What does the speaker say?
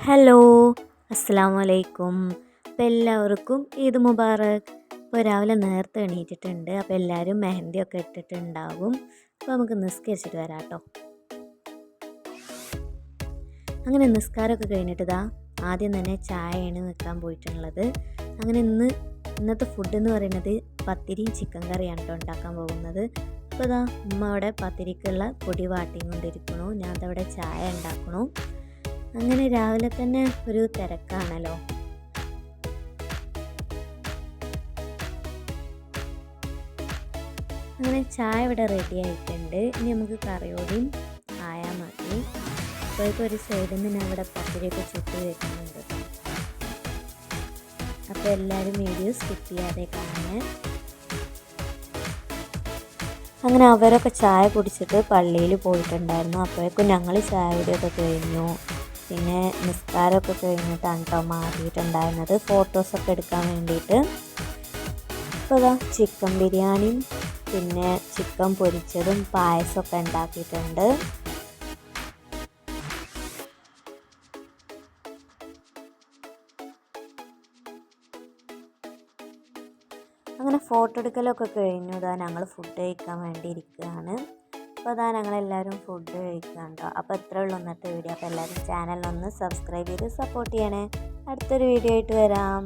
Hello, അസ്സലാമു അലൈക്കും. അപ്പോൾ എല്ലാവർക്കും ഈദ് മുബാറക്. ഇപ്പോൾ രാവിലെ നേരത്തെ എണീറ്റിട്ടുണ്ട്. അപ്പോൾ എല്ലാവരും മെഹന്തിയൊക്കെ ഇട്ടിട്ടുണ്ടാവും. അപ്പോൾ നമുക്ക് നിസ്കരിച്ചിട്ട് വരാം കേട്ടോ. അങ്ങനെ നിസ്കാരമൊക്കെ കഴിഞ്ഞിട്ട് ആദ്യം തന്നെ ചായയാണ് വെക്കാൻ പോയിട്ടുള്ളത്. അങ്ങനെ ഇന്നത്തെ ഫുഡ് എന്ന് പറയുന്നത് പത്തിരിയും ചിക്കൻ കറിയാണ് കേട്ടോ ഉണ്ടാക്കാൻ പോകുന്നത്. അപ്പോൾ ഉമ്മ അവിടെ പത്തിരിക്കുള്ള പൊടി വാട്ടിക്കൊണ്ടിരിക്കണു. ഞാൻ അവിടെ ചായ ഉണ്ടാക്കണു. അങ്ങനെ രാവിലെ തന്നെ ഒരു തിരക്കാണല്ലോ. അങ്ങനെ ചായ ഇവിടെ റെഡി ആയിട്ടുണ്ട്. ഇനി നമുക്ക് കറിയോടെയും ആയാൽ മതി. അപ്പോഴേക്കും ഒരു സൈഡിൽ നിന്ന് ഞാൻ ഇവിടെ പത്തിരിയൊക്കെ ചുട്ടി വെക്കുന്നുണ്ട്. അപ്പോൾ എല്ലാവരും വീഡിയോ സ്കിപ്പ് ചെയ്യാതെ കാണാൻ. അങ്ങനെ അവരൊക്കെ ചായ കുടിച്ചിട്ട് പള്ളിയിൽ പോയിട്ടുണ്ടായിരുന്നു. അപ്പോഴേക്കും ഞങ്ങൾ ചായ കുടിയൊക്കെ കഴിഞ്ഞു. പിന്നെ നിസ്കാരമൊക്കെ കഴിഞ്ഞിട്ടാണ് കേട്ടോ മാറിയിട്ടുണ്ടായിരുന്നത് ഫോട്ടോസൊക്കെ എടുക്കാൻ വേണ്ടിയിട്ട്. അപ്പോൾ ചിക്കൻ ബിരിയാണിയും പിന്നെ ചിക്കൻ പൊരിച്ചതും പായസമൊക്കെ ഉണ്ടാക്കിയിട്ടുണ്ട്. അങ്ങനെ ഫോട്ടോ എടുക്കലൊക്കെ കഴിഞ്ഞു. ഞങ്ങൾ ഫുഡ് കഴിക്കാൻ വേണ്ടി ഇരിക്കുകയാണ്. അപ്പോൾ ഞങ്ങളെല്ലാവരും ഫുഡ് കഴിക്കാണ്ടോ. അപ്പോൾ ഇത്രയേ ഉള്ളൂ ഇന്നത്തെ വീഡിയോ. അപ്പോൾ എല്ലാവരും ചാനലൊന്ന് സബ്സ്ക്രൈബ് ചെയ്ത് സപ്പോർട്ട് ചെയ്യണേ. അടുത്തൊരു വീഡിയോ ആയിട്ട് വരാം.